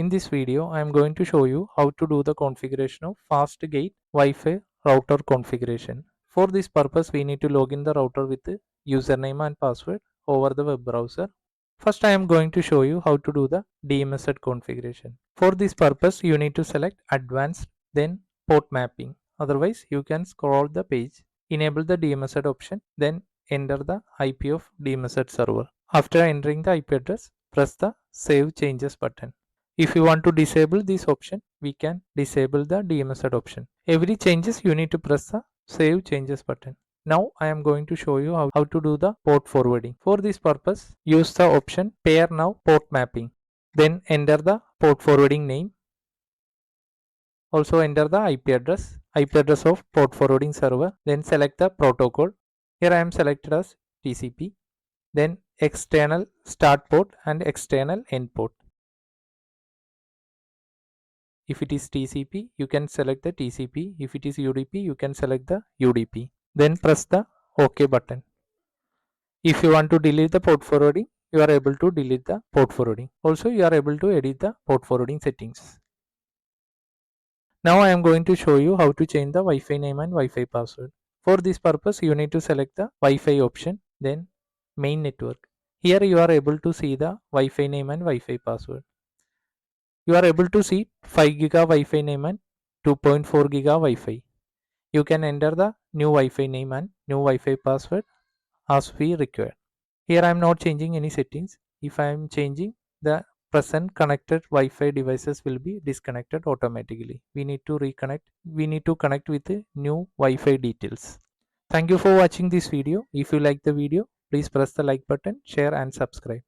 In this video, I am going to show you how to do the configuration of Fastgate Wi-Fi router configuration. For this purpose, we need to log in the router with the username and password over the web browser. First, I am going to show you how to do the DMZ configuration. For this purpose, you need to select Advanced, then Port Mapping. Otherwise, you can scroll the page, enable the DMZ option, then enter the IP of DMZ server. After entering the IP address, press the Save Changes button. If you want to disable this option, we can disable the DMZ option. Every changes you need to press the Save Changes button. Now I am going to show you how to do the port forwarding. For this purpose, use the option Pair Now Port Mapping. Then enter the port forwarding name. Also enter the IP address of port forwarding server. Then select the protocol. Here I am selected as TCP. Then external start port and external end port. If it is TCP, you can select the TCP. If it is UDP, you can select the UDP. Then press the OK button. If you want to delete the port forwarding, you are able to delete the port forwarding. Also, you are able to edit the port forwarding settings. Now I am going to show you how to change the Wi-Fi name and Wi-Fi password. For this purpose, you need to select the Wi-Fi option, then main network. Here you are able to see the Wi-Fi name and Wi-Fi password. You are able to see 5 giga Wi-Fi name and 2.4 giga Wi-Fi. You can enter the new Wi-Fi name and new Wi-Fi password as we require. Here I am not changing any settings. If I am changing, the present connected Wi-Fi devices will be disconnected automatically. We need to reconnect. We need to connect with the new Wi-Fi details. Thank you for watching this video. If you like the video, please press the like button, share and subscribe.